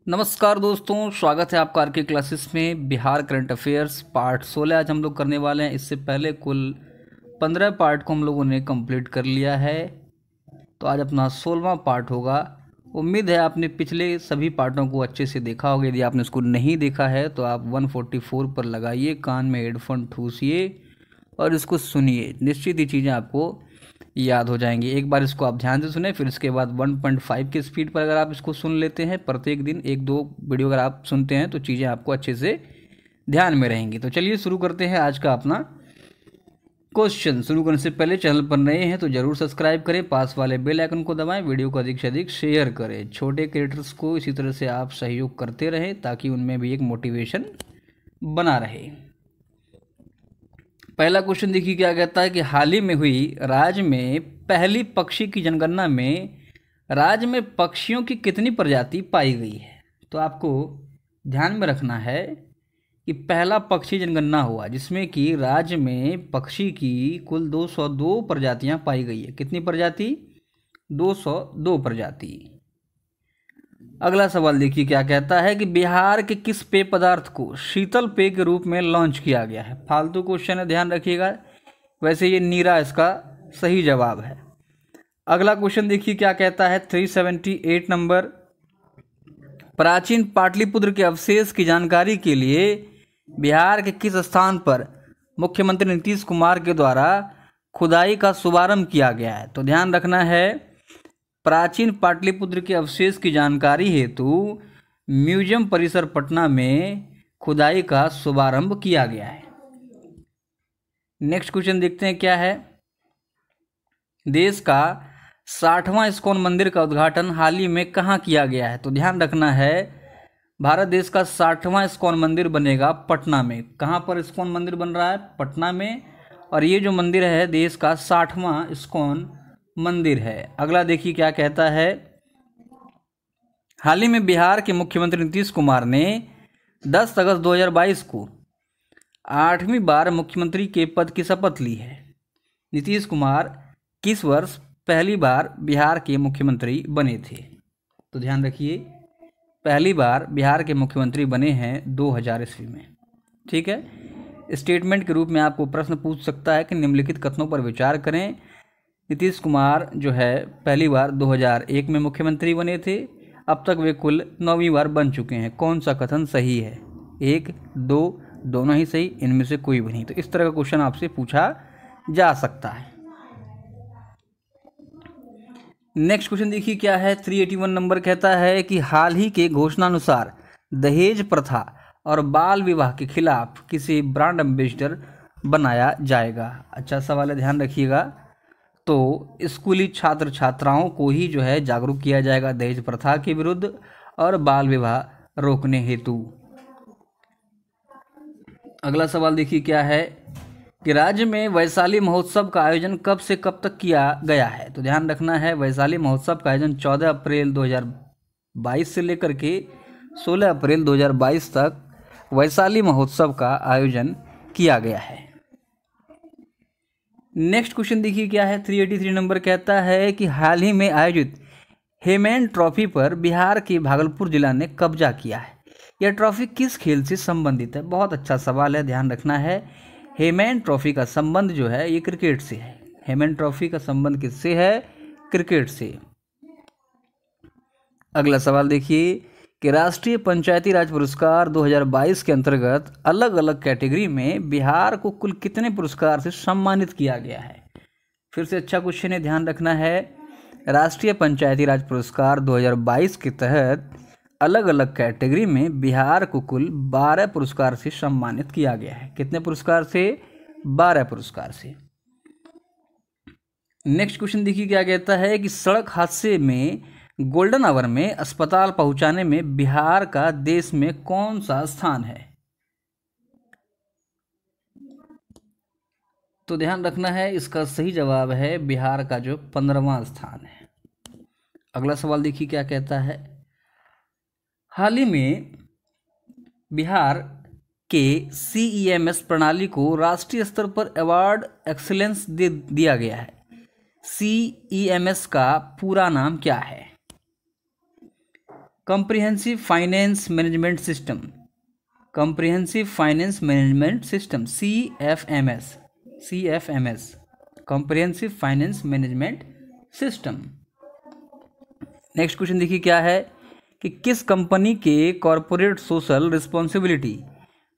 नमस्कार दोस्तों, स्वागत है आपका आर के क्लासेस में। बिहार करंट अफेयर्स पार्ट 16 आज हम लोग करने वाले हैं। इससे पहले कुल 15 पार्ट को हम लोगों ने कंप्लीट कर लिया है, तो आज अपना 16वां पार्ट होगा। उम्मीद है आपने पिछले सभी पार्टों को अच्छे से देखा होगा। यदि आपने इसको नहीं देखा है तो आप 144 पर लगाइए, कान में हेडफोन ठूसिए और इसको सुनिए। निश्चित ही चीज़ें आपको याद हो जाएंगी। एक बार इसको आप ध्यान से सुने, फिर इसके बाद 1.5 की स्पीड पर अगर आप इसको सुन लेते हैं, प्रत्येक दिन एक दो वीडियो अगर आप सुनते हैं तो चीज़ें आपको अच्छे से ध्यान में रहेंगी। तो चलिए शुरू करते हैं आज का अपना क्वेश्चन। शुरू करने से पहले चैनल पर नए हैं तो जरूर सब्सक्राइब करें, पास वाले बेल आइकन को दबाएं, वीडियो को अधिक से अधिक शेयर करें। छोटे क्रिएटर्स को इसी तरह से आप सहयोग करते रहें ताकि उनमें भी एक मोटिवेशन बना रहे। पहला क्वेश्चन देखिए क्या कहता है कि हाल ही में हुई राज्य में पहली पक्षी की जनगणना में राज्य में पक्षियों की कितनी प्रजाति पाई गई है। तो आपको ध्यान में रखना है कि पहला पक्षी जनगणना हुआ जिसमें कि राज्य में पक्षी की कुल 202 प्रजातियां पाई गई है। कितनी प्रजाति? 202 प्रजाति। अगला सवाल देखिए क्या कहता है कि बिहार के किस पेय पदार्थ को शीतल पेय के रूप में लॉन्च किया गया है। फालतू क्वेश्चन है, ध्यान रखिएगा। वैसे ये नीरा इसका सही जवाब है। अगला क्वेश्चन देखिए क्या कहता है 378 नंबर। प्राचीन पाटलिपुत्र के अवशेष की जानकारी के लिए बिहार के किस स्थान पर मुख्यमंत्री नीतीश कुमार के द्वारा खुदाई का शुभारंभ किया गया है। तो ध्यान रखना है, प्राचीन पाटलिपुत्र के अवशेष की जानकारी हेतु म्यूजियम परिसर पटना में खुदाई का शुभारंभ किया गया है। नेक्स्ट क्वेश्चन देखते हैं क्या है। देश का 60वां इस्कॉन मंदिर का उद्घाटन हाल ही में कहाँ किया गया है। तो ध्यान रखना है, भारत देश का 60वां इस्कॉन मंदिर बनेगा पटना में। कहाँ पर इस्कॉन मंदिर बन रहा है? पटना में। और ये जो मंदिर है देश का 60वां इस्कॉन मंदिर है। अगला देखिए क्या कहता है। हाल ही में बिहार के मुख्यमंत्री नीतीश कुमार ने 10 अगस्त 2022 को 8वीं बार मुख्यमंत्री के पद की शपथ ली है। नीतीश कुमार किस वर्ष पहली बार बिहार के मुख्यमंत्री बने थे? तो ध्यान रखिए, पहली बार बिहार के मुख्यमंत्री बने हैं 2000 ईस्वी में। ठीक है। स्टेटमेंट के रूप में आपको प्रश्न पूछ सकता है कि निम्नलिखित कथनों पर विचार करें। नीतीश कुमार जो है पहली बार 2001 में मुख्यमंत्री बने थे। अब तक वे कुल 9वीं बार बन चुके हैं। कौन सा कथन सही है? 1, 2, दोनों ही सही, इनमें से कोई भी नहीं। तो इस तरह का क्वेश्चन आपसे पूछा जा सकता है। नेक्स्ट क्वेश्चन देखिए क्या है 381 नंबर। कहता है कि हाल ही के घोषणानुसार दहेज प्रथा और बाल विवाह के खिलाफ किसे ब्रांड एम्बेसडर बनाया जाएगा। अच्छा सवाल है, ध्यान रखिएगा। तो स्कूली छात्र छात्राओं को ही जो है जागरूक किया जाएगा दहेज प्रथा के विरुद्ध और बाल विवाह रोकने हेतु। अगला सवाल देखिए क्या है कि राज्य में वैशाली महोत्सव का आयोजन कब से कब तक किया गया है। तो ध्यान रखना है, वैशाली महोत्सव का आयोजन 14 अप्रैल 2022 से लेकर के 16 अप्रैल 2022 तक वैशाली महोत्सव का आयोजन किया गया है। नेक्स्ट क्वेश्चन देखिए क्या है 383 नंबर। कहता है कि हाल ही में आयोजित हेमैन ट्रॉफी पर बिहार के भागलपुर जिला ने कब्जा किया है। यह ट्रॉफी किस खेल से संबंधित है? बहुत अच्छा सवाल है, ध्यान रखना है। हेमैन ट्रॉफी का संबंध जो है ये क्रिकेट से है। हेमैन ट्रॉफी का संबंध किससे है? क्रिकेट से। अगला सवाल देखिए कि राष्ट्रीय पंचायती राज पुरस्कार 2022 के अंतर्गत अलग अलग कैटेगरी में बिहार को कुल कितने पुरस्कार से सम्मानित किया गया है? फिर से अच्छा क्वेश्चन है, ध्यान रखना है। राष्ट्रीय पंचायती राज पुरस्कार 2022 के तहत अलग अलग कैटेगरी में बिहार को कुल 12 पुरस्कार से सम्मानित किया गया है। कितने पुरस्कार से? 12 पुरस्कार से। नेक्स्ट क्वेश्चन देखिए क्या कहता है कि सड़क हादसे में गोल्डन आवर में अस्पताल पहुंचाने में बिहार का देश में कौन सा स्थान है? तो ध्यान रखना है, इसका सही जवाब है बिहार का जो 15वां स्थान है। अगला सवाल देखिए क्या कहता है। हाल ही में बिहार के CEMS प्रणाली को राष्ट्रीय स्तर पर अवार्ड एक्सीलेंस दिया गया है। CEMS का पूरा नाम क्या है? Comprehensive finance management system, comprehensive finance management system, CFMS, CFMS, comprehensive finance management system. Next question देखिए क्या है कि किस कंपनी के कॉरपोरेट सोशल रिस्पॉन्सिबिलिटी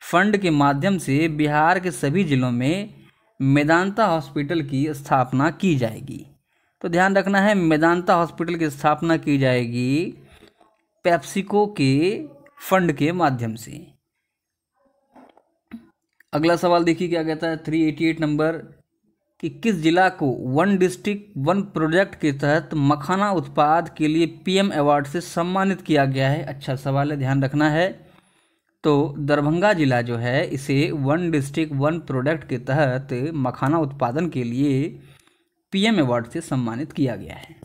फंड के माध्यम से बिहार के सभी जिलों में मेदांता हॉस्पिटल की स्थापना की जाएगी। तो ध्यान रखना है, मेदांता हॉस्पिटल की स्थापना की जाएगी पेप्सिको के फंड के माध्यम से। अगला सवाल देखिए क्या कहता है 388 नंबर, कि किस जिला को वन डिस्ट्रिक्ट वन प्रोजेक्ट के तहत मखाना उत्पाद के लिए PM अवार्ड से सम्मानित किया गया है। अच्छा सवाल है, ध्यान रखना है। तो दरभंगा जिला जो है इसे वन डिस्ट्रिक्ट वन प्रोडक्ट के तहत मखाना उत्पादन के लिए PM अवार्ड से सम्मानित किया गया है।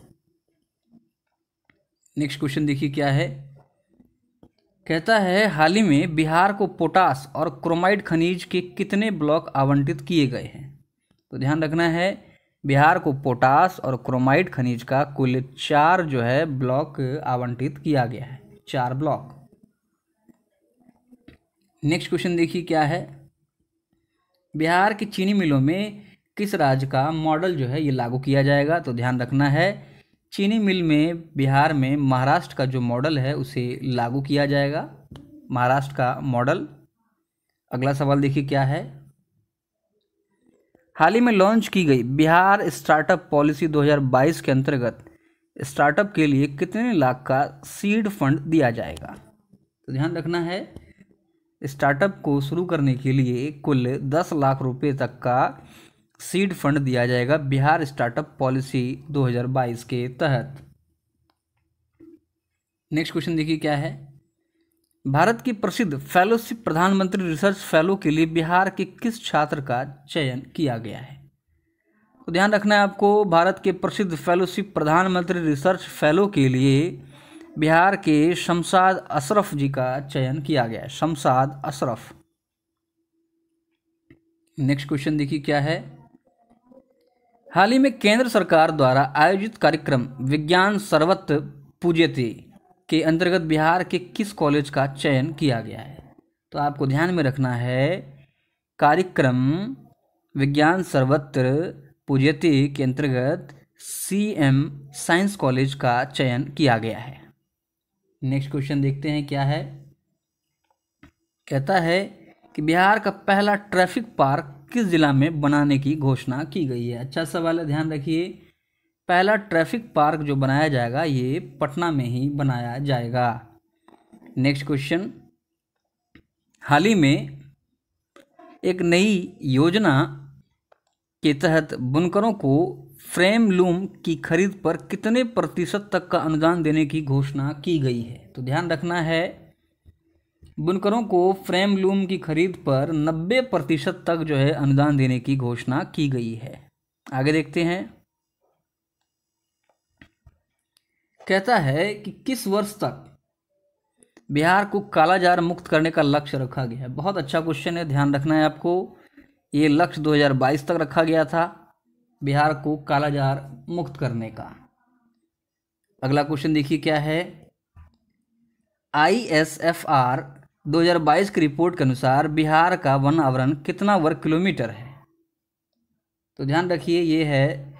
नेक्स्ट क्वेश्चन देखिए क्या है, कहता है हाल ही में बिहार को पोटास और क्रोमाइड खनिज के कितने ब्लॉक आवंटित किए गए हैं। तो ध्यान रखना है, बिहार को पोटास और क्रोमाइड खनिज का कुल 4 जो है ब्लॉक आवंटित किया गया है, 4 ब्लॉक। नेक्स्ट क्वेश्चन देखिए क्या है, बिहार की चीनी मिलों में किस राज्य का मॉडल जो है ये लागू किया जाएगा। तो ध्यान रखना है, चीनी मिल में बिहार में महाराष्ट्र का जो मॉडल है उसे लागू किया जाएगा, महाराष्ट्र का मॉडल। अगला सवाल देखिए क्या है, हाल ही में लॉन्च की गई बिहार स्टार्टअप पॉलिसी 2022 के अंतर्गत स्टार्टअप के लिए कितने लाख का सीड फंड दिया जाएगा। तो ध्यान रखना है, स्टार्टअप को शुरू करने के लिए कुल 10 लाख रुपए तक का सीड फंड दिया जाएगा बिहार स्टार्टअप पॉलिसी 2022 के तहत। नेक्स्ट क्वेश्चन देखिए क्या है, भारत की प्रसिद्ध फेलोशिप प्रधानमंत्री रिसर्च फेलो के लिए बिहार के किस छात्र का चयन किया गया है। तो ध्यान रखना है आपको, भारत के प्रसिद्ध फेलोशिप प्रधानमंत्री रिसर्च फेलो के लिए बिहार के शमशाद अशरफ जी का चयन किया गया है, शमशाद अशरफ। नेक्स्ट क्वेश्चन देखिए क्या है, हाल ही में केंद्र सरकार द्वारा आयोजित कार्यक्रम विज्ञान सर्वत्र पूज्यते के अंतर्गत बिहार के किस कॉलेज का चयन किया गया है। तो आपको ध्यान में रखना है, कार्यक्रम विज्ञान सर्वत्र पूज्यते के अंतर्गत CM साइंस कॉलेज का चयन किया गया है। नेक्स्ट क्वेश्चन देखते हैं क्या है, कहता है कि बिहार का पहला ट्रैफिक पार्क किस जिला में बनाने की घोषणा की गई है। अच्छा सवाल है, ध्यान रखिए, पहला ट्रैफिक पार्क जो बनाया जाएगा ये पटना में ही बनाया जाएगा। नेक्स्ट क्वेश्चन, हाल ही में एक नई योजना के तहत बुनकरों को फ्रेम लूम की खरीद पर कितने प्रतिशत तक का अनुदान देने की घोषणा की गई है। तो ध्यान रखना है, बुनकरों को फ्रेम लूम की खरीद पर 90% तक जो है अनुदान देने की घोषणा की गई है। आगे देखते हैं, कहता है कि किस वर्ष तक बिहार को कालाजार मुक्त करने का लक्ष्य रखा गया है। बहुत अच्छा क्वेश्चन है, ध्यान रखना है आपको, ये लक्ष्य 2022 तक रखा गया था बिहार को कालाजार मुक्त करने का। अगला क्वेश्चन देखिए क्या है, ISFR 2022 की रिपोर्ट के अनुसार बिहार का वन आवरण कितना वर्ग किलोमीटर है। तो ध्यान रखिए, ये है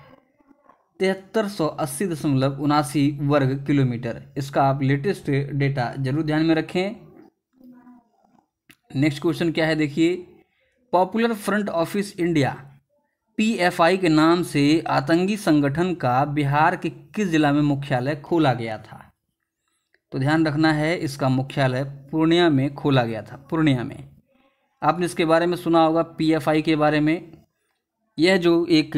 7380.79 वर्ग किलोमीटर। इसका आप लेटेस्ट डेटा जरूर ध्यान में रखें। नेक्स्ट क्वेश्चन क्या है देखिए, popular front office India PFI के नाम से आतंकी संगठन का बिहार के किस जिला में मुख्यालय खोला गया था। तो ध्यान रखना है, इसका मुख्यालय पूर्णिया में खोला गया था, पूर्णिया में। आपने इसके बारे में सुना होगा, PFI के बारे में। यह जो एक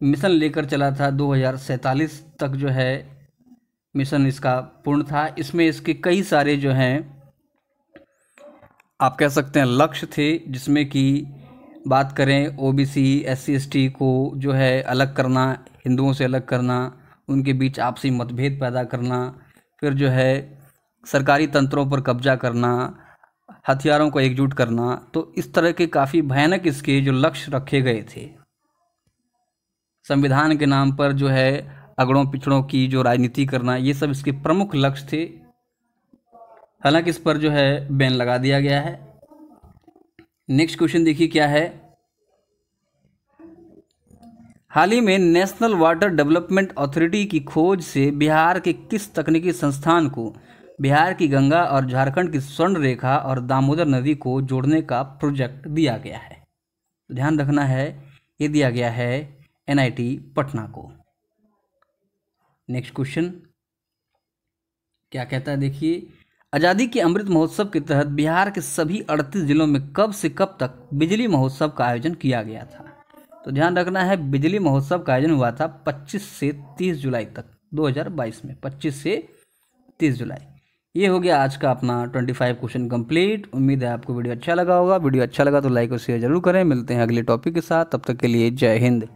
मिशन लेकर चला था 2047 तक जो है मिशन इसका पूर्ण था। इसमें इसके कई सारे जो हैं आप कह सकते हैं लक्ष्य थे, जिसमें कि बात करें OBC SC ST को जो है अलग करना, हिंदुओं से अलग करना, उनके बीच आपसी मतभेद पैदा करना, फिर जो है सरकारी तंत्रों पर कब्जा करना, हथियारों को एकजुट करना। तो इस तरह के काफ़ी भयानक इसके जो लक्ष्य रखे गए थे। संविधान के नाम पर जो है अगड़ों पिछड़ों की जो राजनीति करना, ये सब इसके प्रमुख लक्ष्य थे। हालांकि इस पर जो है बैन लगा दिया गया है। नेक्स्ट क्वेश्चन देखिए क्या है। हाल ही में नेशनल वाटर डेवलपमेंट अथॉरिटी की खोज से बिहार के किस तकनीकी संस्थान को बिहार की गंगा और झारखंड की स्वर्ण रेखा और दामोदर नदी को जोड़ने का प्रोजेक्ट दिया गया है? तो ध्यान रखना है, ये दिया गया है NIT पटना को। नेक्स्ट क्वेश्चन क्या कहता है देखिए। आज़ादी के अमृत महोत्सव के तहत बिहार के सभी 38 जिलों में कब से कब तक बिजली महोत्सव का आयोजन किया गया था? तो ध्यान रखना है, बिजली महोत्सव का आयोजन हुआ था 25 से 30 जुलाई तक 2022 में, 25 से 30 जुलाई। ये हो गया आज का अपना 25 क्वेश्चन कंप्लीट। उम्मीद है आपको वीडियो अच्छा लगा होगा। वीडियो अच्छा लगा तो लाइक और शेयर जरूर करें। मिलते हैं अगले टॉपिक के साथ, तब तक के लिए जय हिंद।